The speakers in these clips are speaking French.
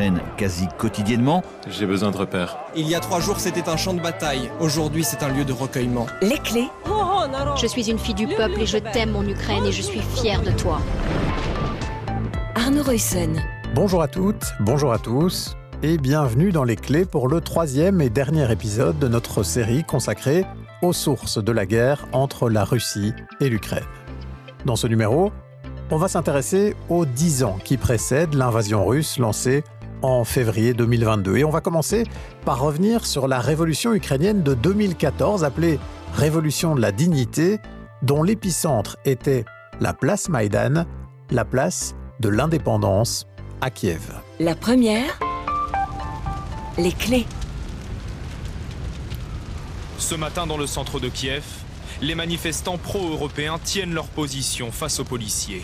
l'Ukraine quasi quotidiennement. J'ai besoin de repères. Il y a 3 jours, c'était un champ de bataille. Aujourd'hui, c'est un lieu de recueillement. Les clés. Je suis une fille du peuple et je t'aime, mon Ukraine, et je suis fière de toi. Arnaud Ruyssen. Bonjour à toutes, bonjour à tous, et bienvenue dans Les Clés pour le 3e et dernier épisode de notre série consacrée aux sources de la guerre entre la Russie et l'Ukraine. Dans ce numéro, on va s'intéresser aux 10 ans qui précèdent l'invasion russe lancée en février 2022. Et on va commencer par revenir sur la révolution ukrainienne de 2014, appelée Révolution de la dignité, dont l'épicentre était la place Maïdan, la place de l'indépendance à Kiev. La première, les clés. Ce matin, dans le centre de Kiev, les manifestants pro-européens tiennent leur position face aux policiers.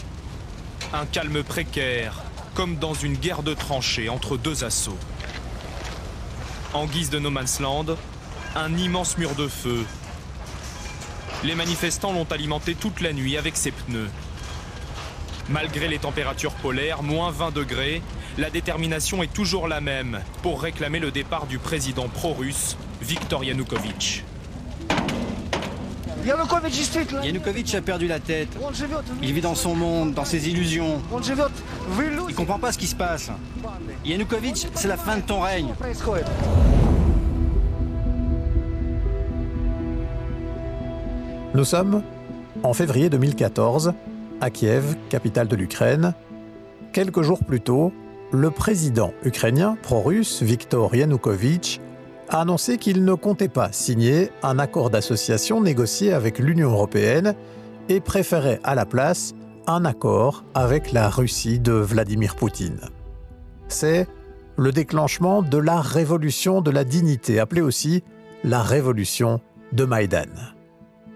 Un calme précaire, comme dans une guerre de tranchées entre deux assauts. En guise de no man's land, un immense mur de feu. Les manifestants l'ont alimenté toute la nuit avec ses pneus. Malgré les températures polaires, moins 20 degrés, la détermination est toujours la même pour réclamer le départ du président pro-russe, Viktor Yanukovych. Yanukovych a perdu la tête. Il vit dans son monde, dans ses illusions. Il comprend pas ce qui se passe. Yanukovych, c'est la fin de ton règne. Nous sommes en février 2014, à Kiev, capitale de l'Ukraine. Quelques jours plus tôt, le président ukrainien pro-russe, Viktor Yanukovych, a annoncé qu'il ne comptait pas signer un accord d'association négocié avec l'Union européenne et préférait à la place un accord avec la Russie de Vladimir Poutine. C'est le déclenchement de la révolution de la dignité, appelée aussi la révolution de Maïdan.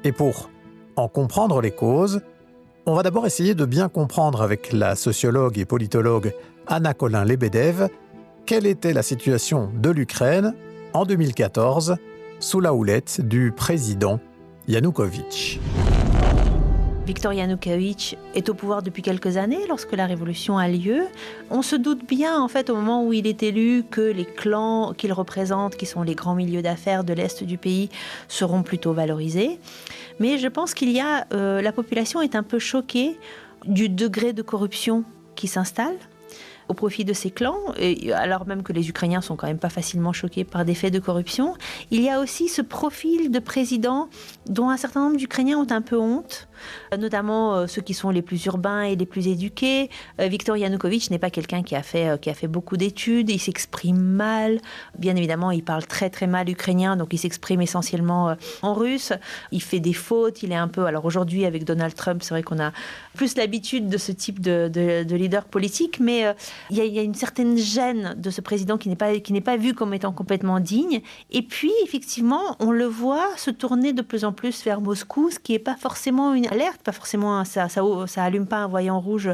Et pour en comprendre les causes, on va d'abord essayer de bien comprendre avec la sociologue et politologue Anna Colin-Lebedev quelle était la situation de l'Ukraine en 2014 sous la houlette du président Yanukovych. Viktor Yanukovych est au pouvoir depuis quelques années lorsque la révolution a lieu. On se doute bien, en fait, au moment où il est élu, que les clans qu'il représente, qui sont les grands milieux d'affaires de l'Est du pays, seront plutôt valorisés. Mais je pense la population est un peu choquée du degré de corruption qui s'installe au profit de ces clans, et alors même que les Ukrainiens sont quand même pas facilement choqués par des faits de corruption. Il y a aussi ce profil de président dont un certain nombre d'Ukrainiens ont un peu honte, notamment ceux qui sont les plus urbains et les plus éduqués. Viktor Yanukovych n'est pas quelqu'un qui a fait beaucoup d'études, il s'exprime mal. Bien évidemment, il parle très très mal ukrainien, donc il s'exprime essentiellement en russe. Il fait des fautes, il est un peu... Alors aujourd'hui, avec Donald Trump, c'est vrai qu'on a plus l'habitude de ce type de leader politique, mais il y a une certaine gêne de ce président qui n'est pas vu comme étant complètement digne. Et puis, effectivement, on le voit se tourner de plus en plus vers Moscou, ce qui n'est pas forcément une alerte, pas forcément, ça allume pas un voyant rouge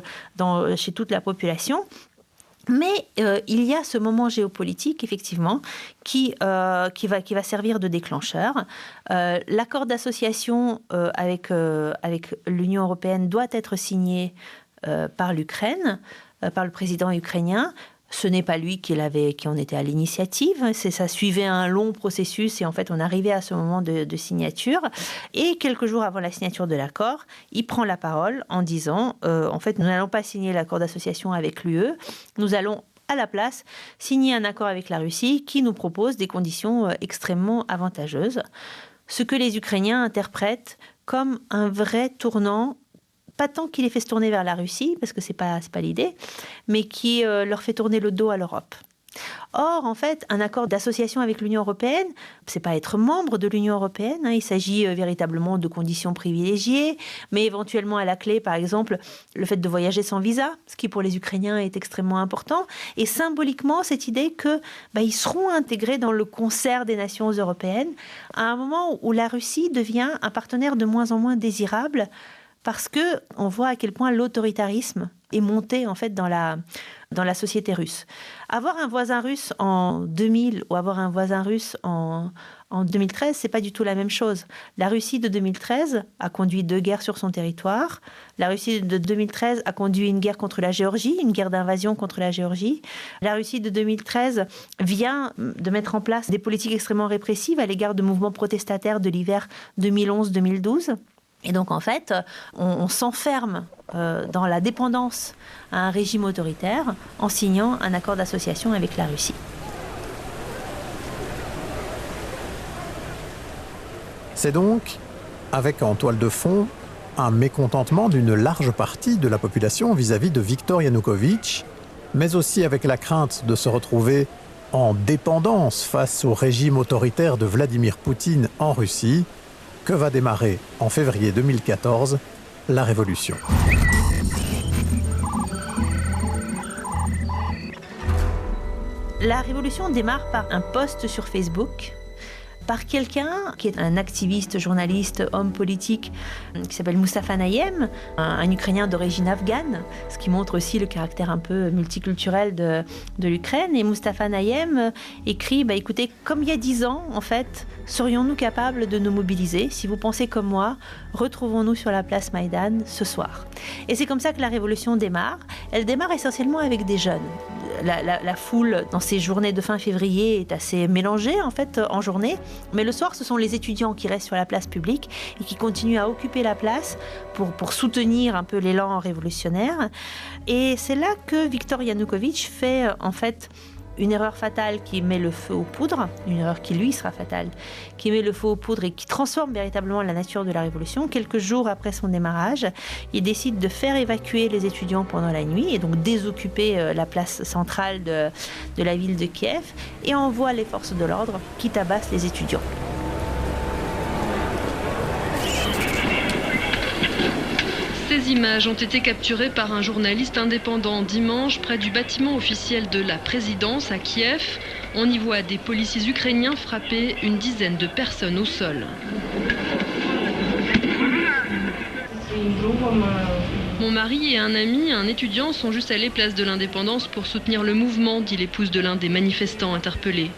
chez toute la population. Mais il y a ce moment géopolitique, effectivement, qui va servir de déclencheur. L'accord d'association avec l'Union européenne doit être signé par l'Ukraine, par le président ukrainien. Ce n'est pas lui qui en était à l'initiative. Ça suivait un long processus et en fait, on arrivait à ce moment de signature. Et quelques jours avant la signature de l'accord, il prend la parole en disant en fait, nous n'allons pas signer l'accord d'association avec l'UE. Nous allons à la place signer un accord avec la Russie qui nous propose des conditions extrêmement avantageuses. Ce que les Ukrainiens interprètent comme un vrai tournant, pas tant qu'il les fait se tourner vers la Russie, parce que c'est pas l'idée, mais qui leur fait tourner le dos à l'Europe. Or, en fait, un accord d'association avec l'Union européenne, c'est pas être membre de l'Union européenne, il s'agit véritablement de conditions privilégiées, mais éventuellement à la clé, par exemple, le fait de voyager sans visa, ce qui pour les Ukrainiens est extrêmement important, et symboliquement cette idée que ils seront intégrés dans le concert des nations européennes à un moment où la Russie devient un partenaire de moins en moins désirable, parce qu'on voit à quel point l'autoritarisme est monté en fait dans la société russe. Avoir un voisin russe en 2000 ou avoir un voisin russe en En 2013, c'est pas du tout la même chose. La Russie de 2013 a conduit 2 guerres sur son territoire. La Russie de 2013 a conduit une guerre contre la Géorgie, une guerre d'invasion contre la Géorgie. La Russie de 2013 vient de mettre en place des politiques extrêmement répressives à l'égard de mouvements protestataires de l'hiver 2011-2012. Et donc, en fait, on s'enferme dans la dépendance à un régime autoritaire en signant un accord d'association avec la Russie. C'est donc, avec en toile de fond, un mécontentement d'une large partie de la population vis-à-vis de Viktor Yanukovych, mais aussi avec la crainte de se retrouver en dépendance face au régime autoritaire de Vladimir Poutine en Russie, que va démarrer en février 2014 la révolution. La révolution démarre par un post sur Facebook, par quelqu'un qui est un activiste, journaliste, homme politique, qui s'appelle Mustafa Naïem, un Ukrainien d'origine afghane, ce qui montre aussi le caractère un peu multiculturel de l'Ukraine. Et Mustafa Naïem écrit, écoutez, comme il y a 10 ans, en fait, serions-nous capables de nous mobiliser? Si vous pensez comme moi, retrouvons-nous sur la place Maïdan ce soir. Et c'est comme ça que la révolution démarre. Elle démarre essentiellement avec des jeunes. La foule, dans ces journées de fin février, est assez mélangée, en fait, en journée. Mais le soir, ce sont les étudiants qui restent sur la place publique et qui continuent à occuper la place pour soutenir un peu l'élan révolutionnaire. Et c'est là que Viktor Yanukovych fait, en fait, une erreur fatale qui met le feu aux poudres, une erreur qui lui sera fatale, qui met le feu aux poudres et qui transforme véritablement la nature de la révolution. Quelques jours après son démarrage, il décide de faire évacuer les étudiants pendant la nuit et donc désoccuper la place centrale de la ville de Kiev et envoie les forces de l'ordre qui tabassent les étudiants. Ces images ont été capturées par un journaliste indépendant dimanche près du bâtiment officiel de la présidence à Kiev. On y voit des policiers ukrainiens frapper une dizaine de personnes au sol. Mon mari et un ami, un étudiant, sont juste allés place de l'Indépendance pour soutenir le mouvement, dit l'épouse de l'un des manifestants interpellés.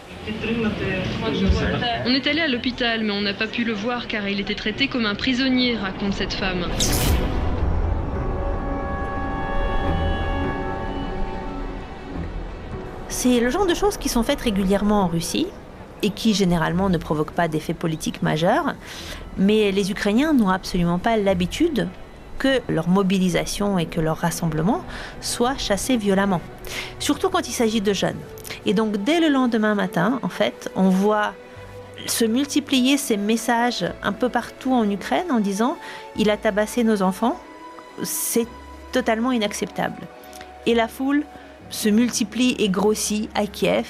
On est allé à l'hôpital, mais on n'a pas pu le voir car il était traité comme un prisonnier, raconte cette femme. C'est le genre de choses qui sont faites régulièrement en Russie et qui généralement ne provoquent pas d'effets politiques majeurs. Mais les Ukrainiens n'ont absolument pas l'habitude que leur mobilisation et que leur rassemblement soient chassés violemment. Surtout quand il s'agit de jeunes. Et donc dès le lendemain matin, en fait, on voit se multiplier ces messages un peu partout en Ukraine en disant « il a tabassé nos enfants », c'est totalement inacceptable. Et la foule se multiplie et grossit à Kiev,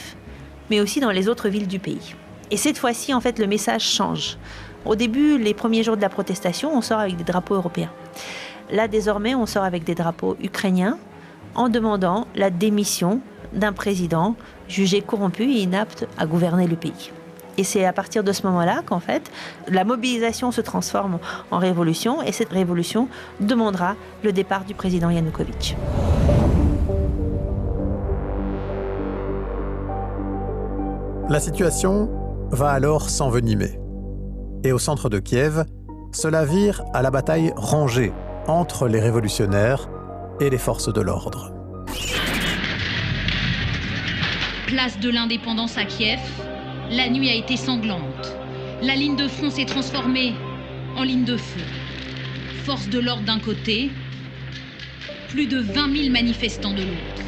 mais aussi dans les autres villes du pays. Et cette fois-ci, en fait, le message change. Au début, les premiers jours de la protestation, on sort avec des drapeaux européens. Là, désormais, on sort avec des drapeaux ukrainiens en demandant la démission d'un président jugé corrompu et inapte à gouverner le pays. Et c'est à partir de ce moment-là qu'en fait, la mobilisation se transforme en révolution et cette révolution demandera le départ du président Yanukovych. La situation va alors s'envenimer. Et au centre de Kiev, cela vire à la bataille rangée entre les révolutionnaires et les forces de l'ordre. Place de l'Indépendance à Kiev, la nuit a été sanglante. La ligne de front s'est transformée en ligne de feu. Forces de l'ordre d'un côté, plus de 20 000 manifestants de l'autre.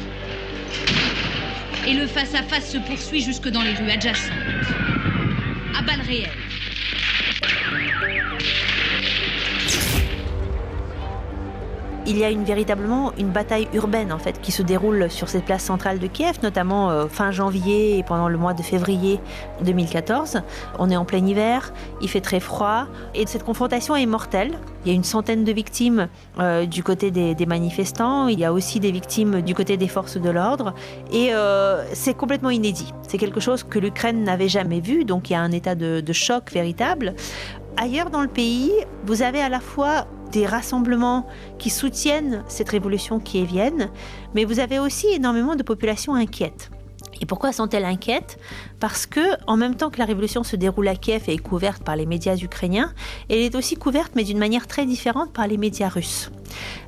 Et le face-à-face se poursuit jusque dans les rues adjacentes. À balles réelles. Il y a véritablement une bataille urbaine en fait, qui se déroule sur cette place centrale de Kiev, notamment fin janvier et pendant le mois de février 2014. On est en plein hiver, il fait très froid et cette confrontation est mortelle. Il y a une centaine de victimes du côté des manifestants, il y a aussi des victimes du côté des forces de l'ordre et c'est complètement inédit. C'est quelque chose que l'Ukraine n'avait jamais vu, donc il y a un état de choc véritable. Ailleurs dans le pays, vous avez à la fois des rassemblements qui soutiennent cette révolution kievienne, mais vous avez aussi énormément de populations inquiètes. Et pourquoi sont-elles inquiètes ? Parce que, en même temps que la révolution se déroule à Kiev et est couverte par les médias ukrainiens, elle est aussi couverte, mais d'une manière très différente, par les médias russes,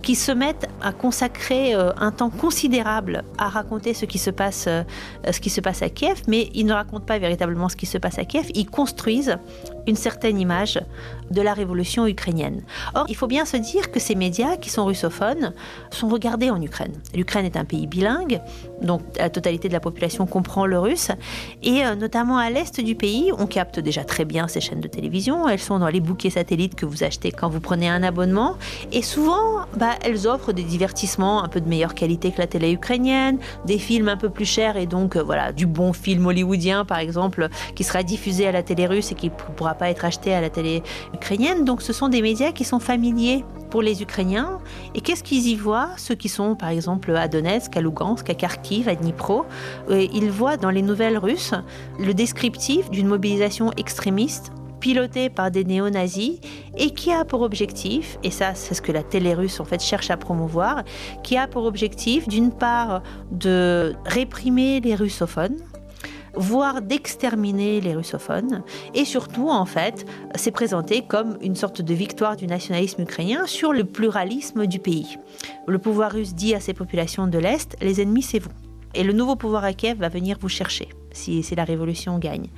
qui se mettent à consacrer un temps considérable à raconter ce qui se passe à Kiev, mais ils ne racontent pas véritablement ce qui se passe à Kiev, ils construisent une certaine image de la révolution ukrainienne. Or, il faut bien se dire que ces médias, qui sont russophones, sont regardés en Ukraine. L'Ukraine est un pays bilingue, donc la totalité de la population comprend le russe, et notamment à l'est du pays, on capte déjà très bien ces chaînes de télévision, elles sont dans les bouquets satellites que vous achetez quand vous prenez un abonnement, et souvent, elles offrent des divertissements un peu de meilleure qualité que la télé ukrainienne, des films un peu plus chers, et donc du bon film hollywoodien, par exemple, qui sera diffusé à la télé russe et qui ne pourra pas être acheté à la télé ukrainienne. Donc ce sont des médias qui sont familiers pour les Ukrainiens. Et qu'est-ce qu'ils y voient ? Ceux qui sont par exemple à Donetsk, à Lugansk, à Kharkiv, à Dnipro, ils voient dans les nouvelles russes le descriptif d'une mobilisation extrémiste pilotée par des néo-nazis et qui a pour objectif, et ça c'est ce que la télé russe en fait cherche à promouvoir, qui a pour objectif d'une part de réprimer les russophones, voire d'exterminer les russophones. Et surtout, en fait, c'est présenté comme une sorte de victoire du nationalisme ukrainien sur le pluralisme du pays. Le pouvoir russe dit à ses populations de l'Est, les ennemis, c'est vous. Et le nouveau pouvoir à Kiev va venir vous chercher si la révolution gagne.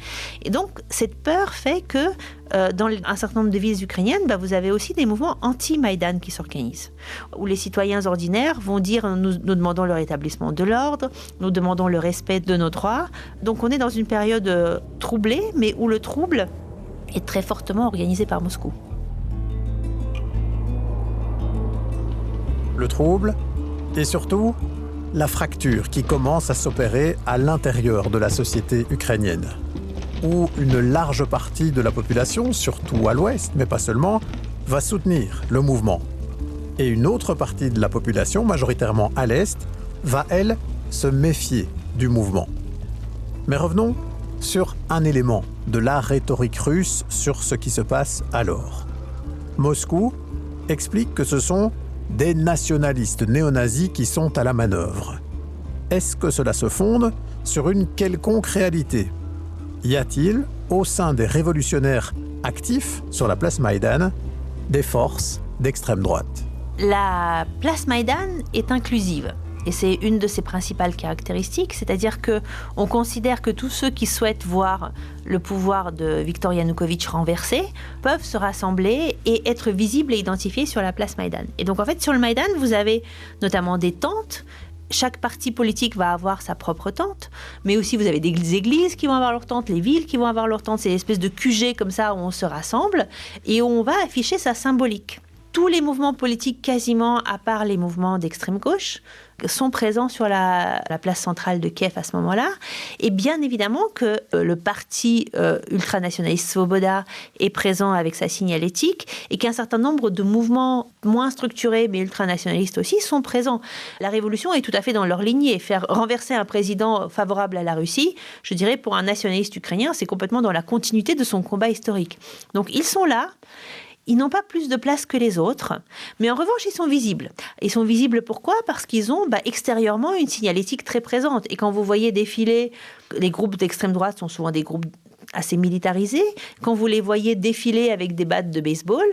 Et donc, cette peur fait que dans un certain nombre de villes ukrainiennes, vous avez aussi des mouvements anti-Maïdan qui s'organisent, où les citoyens ordinaires vont dire nous demandons le rétablissement de l'ordre, nous demandons le respect de nos droits. Donc on est dans une période troublée, mais où le trouble est très fortement organisé par Moscou. Le trouble et surtout la fracture qui commence à s'opérer à l'intérieur de la société ukrainienne, où une large partie de la population, surtout à l'ouest, mais pas seulement, va soutenir le mouvement. Et une autre partie de la population, majoritairement à l'est, va, elle, se méfier du mouvement. Mais revenons sur un élément de la rhétorique russe sur ce qui se passe alors. Moscou explique que ce sont des nationalistes néo-nazis qui sont à la manœuvre. Est-ce que cela se fonde sur une quelconque réalité ? Y a-t-il, au sein des révolutionnaires actifs sur la place Maïdan, des forces d'extrême droite ? La place Maïdan est inclusive. Et c'est une de ses principales caractéristiques, c'est-à-dire qu'on considère que tous ceux qui souhaitent voir le pouvoir de Viktor Yanukovych renversé peuvent se rassembler et être visibles et identifiés sur la place Maïdan. Et donc en fait, sur le Maïdan, vous avez notamment des tentes. Chaque parti politique va avoir sa propre tente, mais aussi vous avez des églises qui vont avoir leur tente, les villes qui vont avoir leur tente. C'est une espèce de QG comme ça où on se rassemble et où on va afficher sa symbolique. Tous les mouvements politiques, quasiment, à part les mouvements d'extrême gauche, sont présents sur la place centrale de Kiev à ce moment-là. Et bien évidemment que le parti ultranationaliste Svoboda est présent avec sa signalétique et qu'un certain nombre de mouvements moins structurés, mais ultranationalistes aussi, sont présents. La révolution est tout à fait dans leur lignée. Faire renverser un président favorable à la Russie, je dirais, pour un nationaliste ukrainien, c'est complètement dans la continuité de son combat historique. Donc ils sont là. Ils n'ont pas plus de place que les autres, mais en revanche, ils sont visibles. Ils sont visibles pourquoi ? Parce qu'ils ont extérieurement une signalétique très présente. Et quand vous voyez défiler, les groupes d'extrême droite sont souvent des groupes assez militarisés. Quand vous les voyez défiler avec des battes de baseball,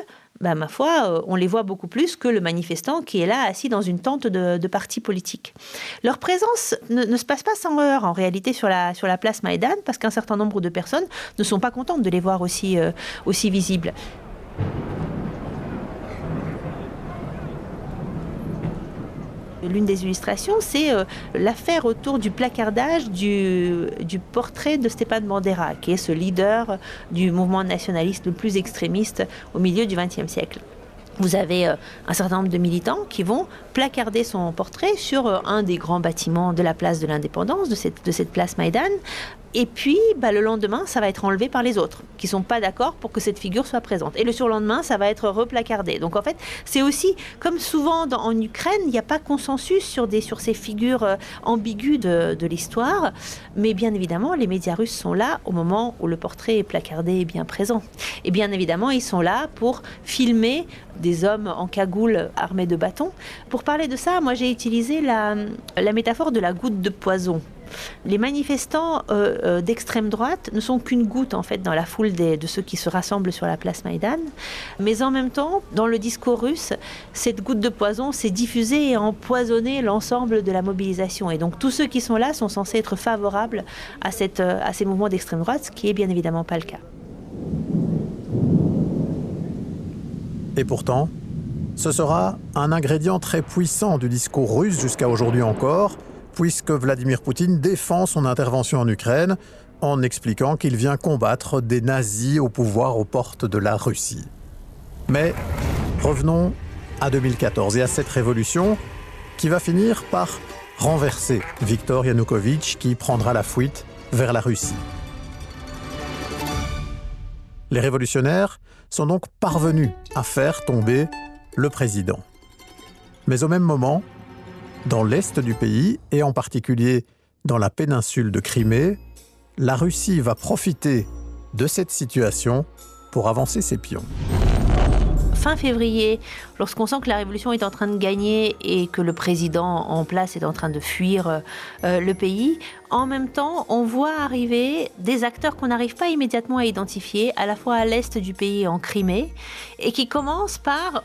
ma foi, on les voit beaucoup plus que le manifestant qui est là, assis dans une tente de parti politique. Leur présence ne se passe pas sans heurts, en réalité, sur la place Maïdan, parce qu'un certain nombre de personnes ne sont pas contentes de les voir aussi visibles. L'une des illustrations, c'est l'affaire autour du placardage du portrait de Stepan Bandera, qui est ce leader du mouvement nationaliste le plus extrémiste au milieu du XXe siècle. Vous avez un certain nombre de militants qui vont placarder son portrait sur un des grands bâtiments de la place de l'Indépendance, de cette place Maïdan. Et puis, le lendemain, ça va être enlevé par les autres, qui ne sont pas d'accord pour que cette figure soit présente. Et le surlendemain, ça va être replacardé. Donc en fait, c'est aussi, comme souvent en Ukraine, il n'y a pas consensus sur ces figures ambiguës de l'histoire. Mais bien évidemment, les médias russes sont là au moment où le portrait est placardé et bien présent. Et bien évidemment, ils sont là pour filmer des hommes en cagoule armés de bâtons. Pour parler de ça, moi j'ai utilisé la métaphore de la goutte de poison. Les manifestants d'extrême droite ne sont qu'une goutte en fait dans la foule de ceux qui se rassemblent sur la place Maïdan. Mais en même temps, dans le discours russe, cette goutte de poison s'est diffusée et a empoisonné l'ensemble de la mobilisation. Et donc tous ceux qui sont là sont censés être favorables à ces mouvements d'extrême droite, ce qui est bien évidemment pas le cas. Et pourtant, ce sera un ingrédient très puissant du discours russe jusqu'à aujourd'hui encore, puisque Vladimir Poutine défend son intervention en Ukraine en expliquant qu'il vient combattre des nazis au pouvoir aux portes de la Russie. Mais revenons à 2014 et à cette révolution qui va finir par renverser Viktor Yanukovych qui prendra la fuite vers la Russie. Les révolutionnaires sont donc parvenus à faire tomber le président. Mais au même moment, dans l'est du pays, et en particulier dans la péninsule de Crimée, la Russie va profiter de cette situation pour avancer ses pions. Fin février, lorsqu'on sent que la révolution est en train de gagner et que le président en place est en train de fuir le pays, en même temps, on voit arriver des acteurs qu'on n'arrive pas immédiatement à identifier, à la fois à l'est du pays, en Crimée, et qui commencent par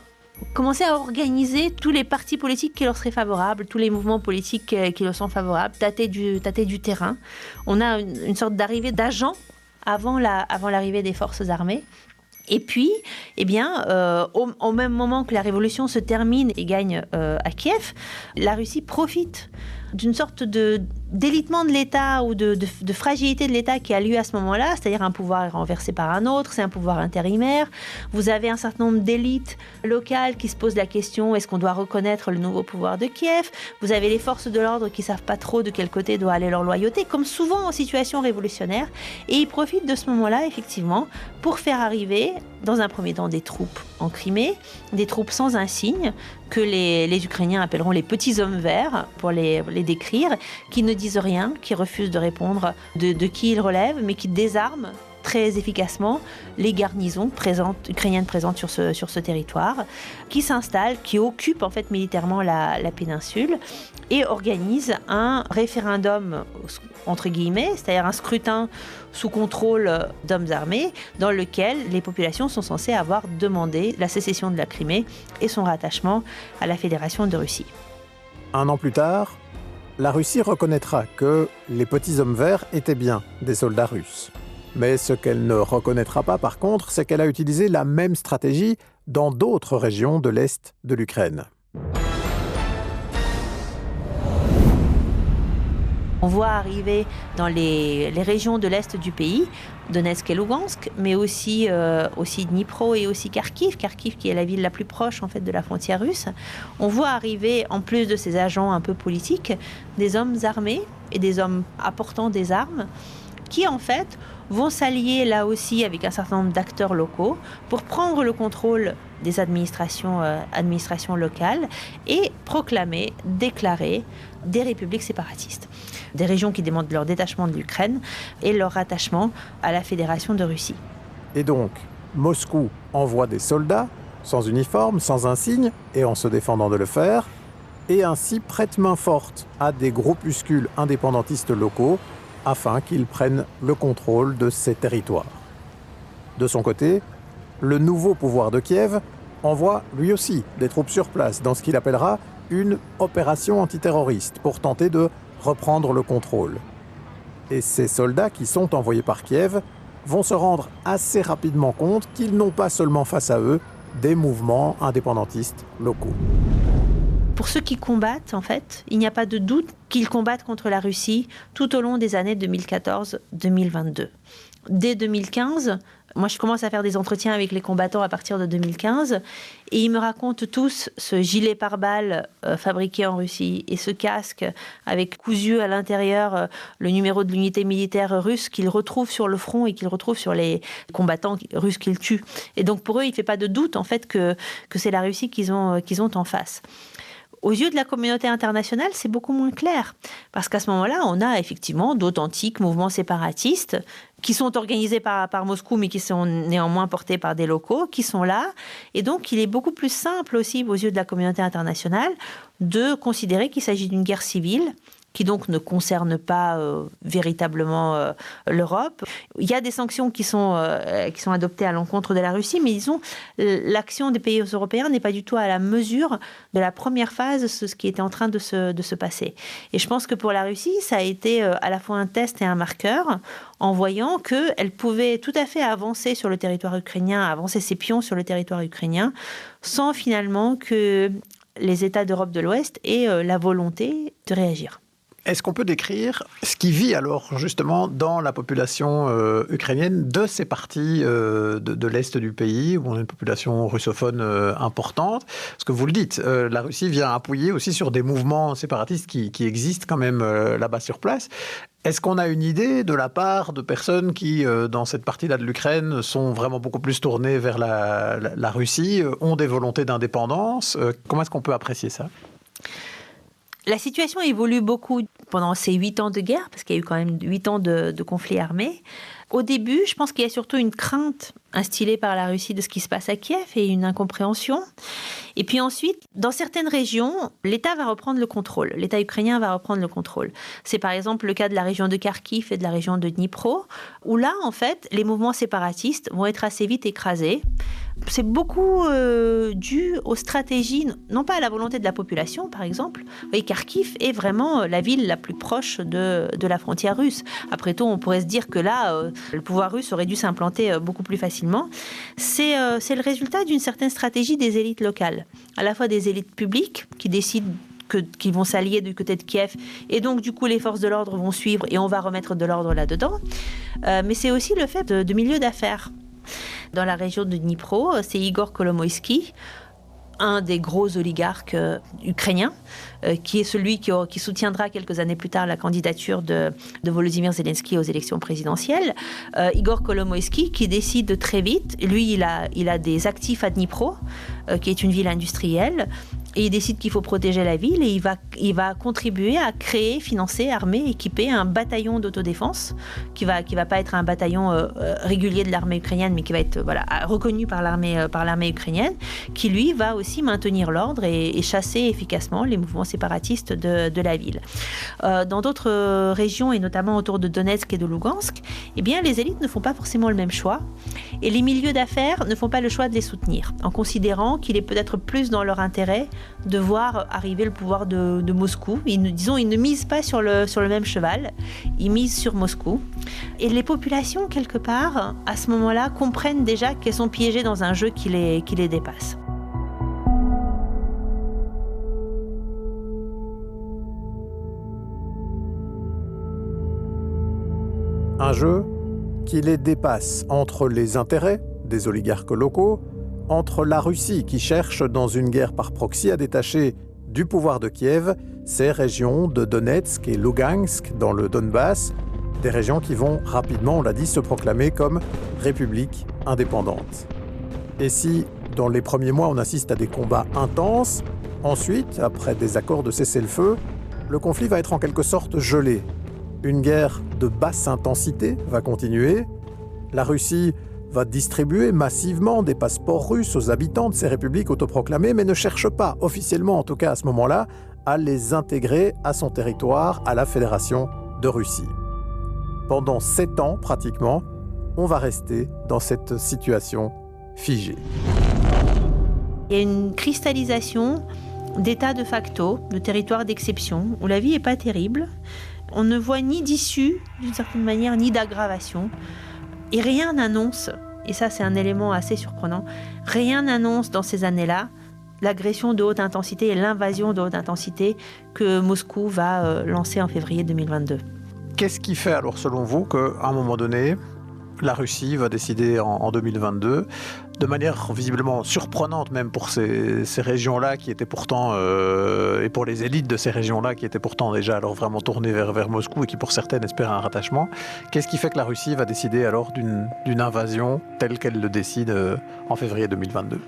commencer à organiser tous les partis politiques qui leur seraient favorables, tous les mouvements politiques qui leur sont favorables, tâter du terrain. On a une sorte d'arrivée d'agents avant l'arrivée des forces armées. Et puis, au même moment que la révolution se termine et gagne à Kiev, la Russie profite d'une sorte d'élitement de l'État ou de fragilité de l'État qui a lieu à ce moment-là, c'est-à-dire un pouvoir est renversé par un autre, c'est un pouvoir intérimaire. Vous avez un certain nombre d'élites locales qui se posent la question, est-ce qu'on doit reconnaître le nouveau pouvoir de Kiev ? Vous avez les forces de l'ordre qui ne savent pas trop de quel côté doit aller leur loyauté, comme souvent en situation révolutionnaire. Et ils profitent de ce moment-là, effectivement, pour faire arriver, dans un premier temps, des troupes en Crimée, des troupes sans insigne, que les Ukrainiens appelleront les petits hommes verts, pour les décrire, qui ne disent rien, qui refusent de répondre de qui ils relèvent, mais qui désarment très efficacement les garnisons ukrainiennes présentes sur ce territoire, qui s'installent, qui occupent en fait militairement la péninsule et organisent un référendum entre guillemets, c'est-à-dire un scrutin sous contrôle d'hommes armés dans lequel les populations sont censées avoir demandé la sécession de la Crimée et son rattachement à la Fédération de Russie. Un an plus tard, la Russie reconnaîtra que les petits hommes verts étaient bien des soldats russes. Mais ce qu'elle ne reconnaîtra pas, par contre, c'est qu'elle a utilisé la même stratégie dans d'autres régions de l'Est de l'Ukraine. On voit arriver dans les régions de l'Est du pays, Donetsk et Lugansk, mais aussi Dnipro et aussi Kharkiv qui est la ville la plus proche en fait, de la frontière russe. On voit arriver, en plus de ces agents un peu politiques, des hommes armés et des hommes apportant des armes qui en fait vont s'allier là aussi avec un certain nombre d'acteurs locaux pour prendre le contrôle des administrations locales et déclarer des républiques séparatistes. Des régions qui demandent leur détachement de l'Ukraine et leur rattachement à la Fédération de Russie. Et donc, Moscou envoie des soldats, sans uniforme, sans insigne, et en se défendant de le faire, et ainsi prête main forte à des groupuscules indépendantistes locaux afin qu'ils prennent le contrôle de ces territoires. De son côté, le nouveau pouvoir de Kiev envoie lui aussi des troupes sur place dans ce qu'il appellera une opération antiterroriste pour tenter de reprendre le contrôle. Et ces soldats qui sont envoyés par Kiev vont se rendre assez rapidement compte qu'ils n'ont pas seulement face à eux des mouvements indépendantistes locaux. Pour ceux qui combattent, en fait, il n'y a pas de doute qu'ils combattent contre la Russie tout au long des années 2014-2022. Dès 2015, moi je commence à faire des entretiens avec les combattants à partir de 2015 et ils me racontent tous ce gilet pare-balles fabriqué en Russie et ce casque avec cousu à l'intérieur le numéro de l'unité militaire russe qu'ils retrouvent sur le front et qu'ils retrouvent sur les combattants russes qu'ils tuent. Et donc pour eux, il ne fait pas de doute en fait que c'est la Russie qu'ils ont en face. Aux yeux de la communauté internationale, c'est beaucoup moins clair. Parce qu'à ce moment-là, on a effectivement d'authentiques mouvements séparatistes qui sont organisés par Moscou, mais qui sont néanmoins portés par des locaux, qui sont là. Et donc, il est beaucoup plus simple aussi, aux yeux de la communauté internationale, de considérer qu'il s'agit d'une guerre civile qui donc ne concernent pas véritablement l'Europe. Il y a des sanctions qui sont adoptées à l'encontre de la Russie, mais disons, l'action des pays européens n'est pas du tout à la mesure de la première phase, ce qui était en train de se passer. Et je pense que pour la Russie, ça a été à la fois un test et un marqueur, en voyant qu'elle pouvait tout à fait avancer sur le territoire ukrainien, avancer ses pions sur le territoire ukrainien, sans finalement que les États d'Europe de l'Ouest aient la volonté de réagir. Est-ce qu'on peut décrire ce qui vit alors justement dans la population ukrainienne de ces parties de l'Est du pays, où on a une population russophone importante? Parce que vous le dites, la Russie vient appuyer aussi sur des mouvements séparatistes qui existent quand même là-bas sur place. Est-ce qu'on a une idée de la part de personnes qui, dans cette partie-là de l'Ukraine, sont vraiment beaucoup plus tournées vers la Russie, ont des volontés d'indépendance? Comment est-ce qu'on peut apprécier ça? La situation évolue beaucoup pendant ces 8 ans de guerre, parce qu'il y a eu quand même 8 ans de conflit armé. Au début, je pense qu'il y a surtout une crainte instillée par la Russie de ce qui se passe à Kiev et une incompréhension. Et puis ensuite, dans certaines régions, l'État va reprendre le contrôle. L'État ukrainien va reprendre le contrôle. C'est par exemple le cas de la région de Kharkiv et de la région de Dnipro, où là, en fait, les mouvements séparatistes vont être assez vite écrasés. C'est beaucoup dû aux stratégies, non pas à la volonté de la population, par exemple. Vous voyez, Kharkiv est vraiment la ville la plus proche de la frontière russe. Après tout, on pourrait se dire que là, le pouvoir russe aurait dû s'implanter beaucoup plus facilement. C'est le résultat d'une certaine stratégie des élites locales, à la fois des élites publiques qui décident qu'ils vont s'allier du côté de Kiev, et donc du coup les forces de l'ordre vont suivre et on va remettre de l'ordre là-dedans. Mais c'est aussi le fait de milieux d'affaires. Dans la région de Dnipro, c'est Igor Kolomoïski, un des gros oligarques ukrainiens, qui est celui qui soutiendra quelques années plus tard la candidature de Volodymyr Zelensky aux élections présidentielles. Igor Kolomoïski qui décide très vite, lui il a des actifs à Dnipro, qui est une ville industrielle, et il décide qu'il faut protéger la ville, et il va contribuer à créer, financer, armer, équiper un bataillon d'autodéfense qui va pas être un bataillon régulier de l'armée ukrainienne, mais qui va être reconnu par l'armée ukrainienne, qui lui va aussi maintenir l'ordre et chasser efficacement les mouvements séparatistes de la ville. Dans d'autres régions, et notamment autour de Donetsk et de Lugansk, eh bien, les élites ne font pas forcément le même choix, et les milieux d'affaires ne font pas le choix de les soutenir, en considérant qu'il est peut-être plus dans leur intérêt de voir arriver le pouvoir de Moscou. Ils ne misent pas sur le même cheval, ils misent sur Moscou. Et les populations, quelque part, à ce moment-là, comprennent déjà qu'elles sont piégées dans un jeu qui les dépasse. Un jeu qui les dépasse entre les intérêts des oligarques locaux, entre la Russie qui cherche dans une guerre par proxy à détacher du pouvoir de Kiev ces régions de Donetsk et Lugansk dans le Donbass, des régions qui vont rapidement, on l'a dit, se proclamer comme républiques indépendantes. Et si, dans les premiers mois, on assiste à des combats intenses, ensuite, après des accords de cessez-le-feu, le conflit va être en quelque sorte gelé. Une guerre de basse intensité va continuer. La Russie va distribuer massivement des passeports russes aux habitants de ces républiques autoproclamées, mais ne cherche pas, officiellement en tout cas à ce moment-là, à les intégrer à son territoire, à la Fédération de Russie. Pendant 7 ans, pratiquement, on va rester dans cette situation figée. Il y a une cristallisation d'états de facto, de territoires d'exception, où la vie n'est pas terrible. On ne voit ni d'issue, d'une certaine manière, ni d'aggravation. Et rien n'annonce, et ça c'est un élément assez surprenant, rien n'annonce dans ces années-là l'agression de haute intensité et l'invasion de haute intensité que Moscou va lancer en février 2022. Qu'est-ce qui fait alors selon vous qu'à un moment donné, la Russie va décider en 2022, de manière visiblement surprenante même pour ces régions-là qui étaient pourtant, et pour les élites de ces régions-là qui étaient pourtant déjà alors vraiment tournées vers Moscou et qui pour certaines espèrent un rattachement, qu'est-ce qui fait que la Russie va décider alors d'une invasion telle qu'elle le décide en février 2022 ?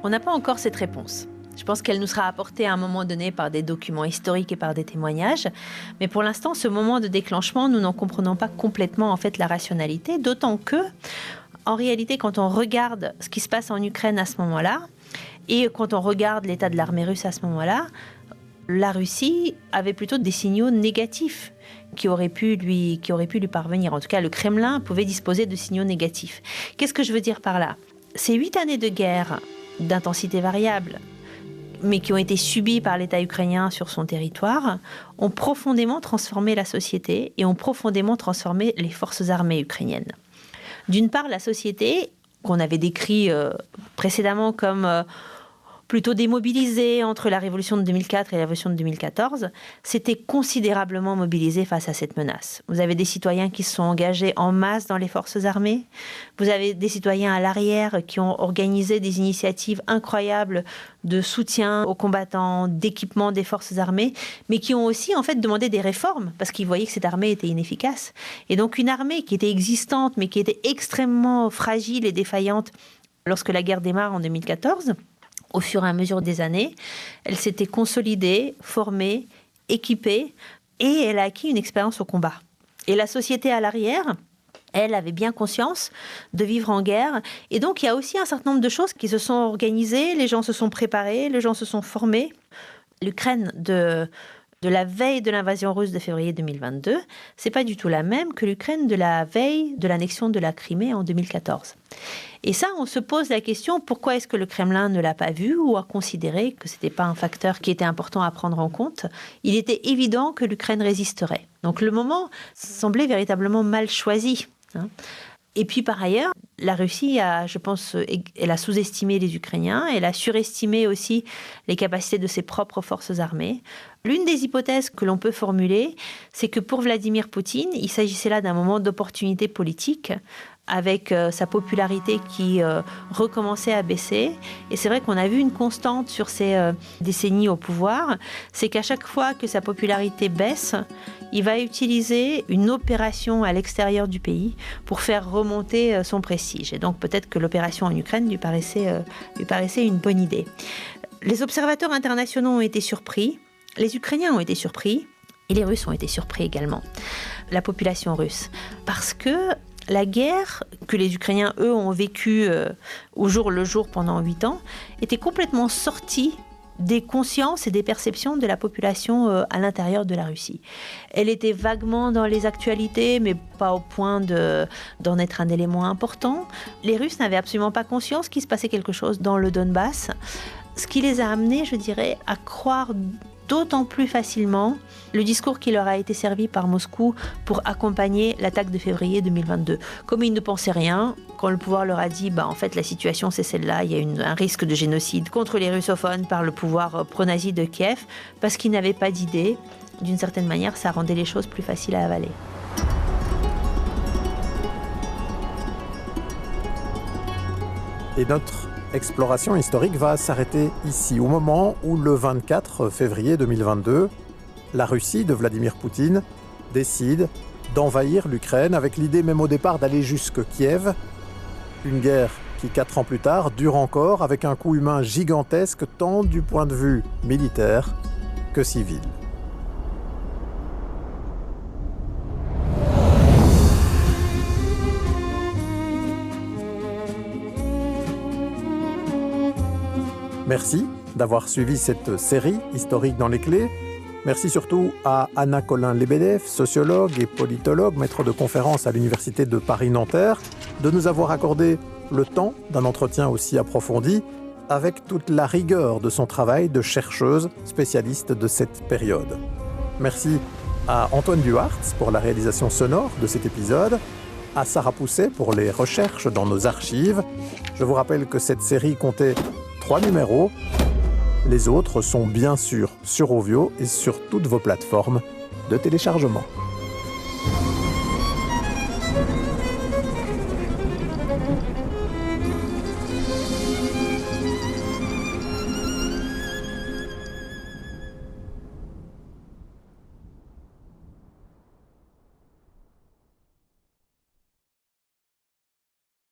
On n'a pas encore cette réponse. Je pense qu'elle nous sera apportée à un moment donné par des documents historiques et par des témoignages. Mais pour l'instant, ce moment de déclenchement, nous n'en comprenons pas complètement en fait la rationalité. D'autant que, en réalité, quand on regarde ce qui se passe en Ukraine à ce moment-là, et quand on regarde l'état de l'armée russe à ce moment-là, la Russie avait plutôt des signaux négatifs qui auraient pu lui parvenir. En tout cas, le Kremlin pouvait disposer de signaux négatifs. Qu'est-ce que je veux dire par là ? Ces 8 années de guerre d'intensité variable, mais qui ont été subies par l'État ukrainien sur son territoire, ont profondément transformé la société et ont profondément transformé les forces armées ukrainiennes. D'une part, la société, qu'on avait décrit précédemment comme plutôt démobilisée entre la révolution de 2004 et la révolution de 2014, s'était considérablement mobilisée face à cette menace. Vous avez des citoyens qui se sont engagés en masse dans les forces armées. Vous avez des citoyens à l'arrière qui ont organisé des initiatives incroyables de soutien aux combattants, d'équipement des forces armées, mais qui ont aussi en fait demandé des réformes parce qu'ils voyaient que cette armée était inefficace. Et donc une armée qui était existante, mais qui était extrêmement fragile et défaillante lorsque la guerre démarre en 2014, au fur et à mesure des années, elle s'était consolidée, formée, équipée, et elle a acquis une expérience au combat. Et la société à l'arrière, elle avait bien conscience de vivre en guerre. Et donc, il y a aussi un certain nombre de choses qui se sont organisées, les gens se sont préparés, les gens se sont formés. L'Ukraine de la veille de l'invasion russe de février 2022, c'est pas du tout la même que l'Ukraine de la veille de l'annexion de la Crimée en 2014. Et ça, on se pose la question, pourquoi est-ce que le Kremlin ne l'a pas vu ou a considéré que ce n'était pas un facteur qui était important à prendre en compte ? Il était évident que l'Ukraine résisterait. Donc le moment semblait véritablement mal choisi. Et puis par ailleurs, la Russie a, je pense, elle a sous-estimé les Ukrainiens, elle a surestimé aussi les capacités de ses propres forces armées. L'une des hypothèses que l'on peut formuler, c'est que pour Vladimir Poutine, il s'agissait là d'un moment d'opportunité politique, avec sa popularité qui recommençait à baisser. Et c'est vrai qu'on a vu une constante sur ces décennies au pouvoir, c'est qu'à chaque fois que sa popularité baisse, il va utiliser une opération à l'extérieur du pays pour faire remonter son prestige. Et donc peut-être que l'opération en Ukraine lui paraissait une bonne idée. Les observateurs internationaux ont été surpris, les Ukrainiens ont été surpris, et les Russes ont été surpris également, la population russe. Parce que la guerre que les Ukrainiens, eux, ont vécue au jour le jour pendant 8 ans, était complètement sortie des consciences et des perceptions de la population à l'intérieur de la Russie. Elle était vaguement dans les actualités, mais pas au point d'en être un élément important. Les Russes n'avaient absolument pas conscience qu'il se passait quelque chose dans le Donbass, ce qui les a amenés, je dirais, à croire d'autant plus facilement le discours qui leur a été servi par Moscou pour accompagner l'attaque de février 2022. Comme ils ne pensaient rien, quand le pouvoir leur a dit en fait la situation c'est celle-là, il y a un risque de génocide contre les russophones par le pouvoir pro-nazi de Kiev, parce qu'ils n'avaient pas d'idée, d'une certaine manière ça rendait les choses plus faciles à avaler. Et notre exploration historique va s'arrêter ici, au moment où le 24 février 2022, la Russie de Vladimir Poutine décide d'envahir l'Ukraine avec l'idée même au départ d'aller jusque Kiev. Une guerre qui, 4 ans plus tard, dure encore avec un coût humain gigantesque tant du point de vue militaire que civil. Merci d'avoir suivi cette série historique dans les clés. Merci surtout à Anna Colin-Lebedev, sociologue et politologue, maître de conférences à l'Université de Paris-Nanterre, de nous avoir accordé le temps d'un entretien aussi approfondi, avec toute la rigueur de son travail de chercheuse spécialiste de cette période. Merci à Antoine Duhartz pour la réalisation sonore de cet épisode, à Sarah Pousset pour les recherches dans nos archives. Je vous rappelle que cette série comptait 3 numéros. Les autres sont bien sûr sur Ovio et sur toutes vos plateformes de téléchargement.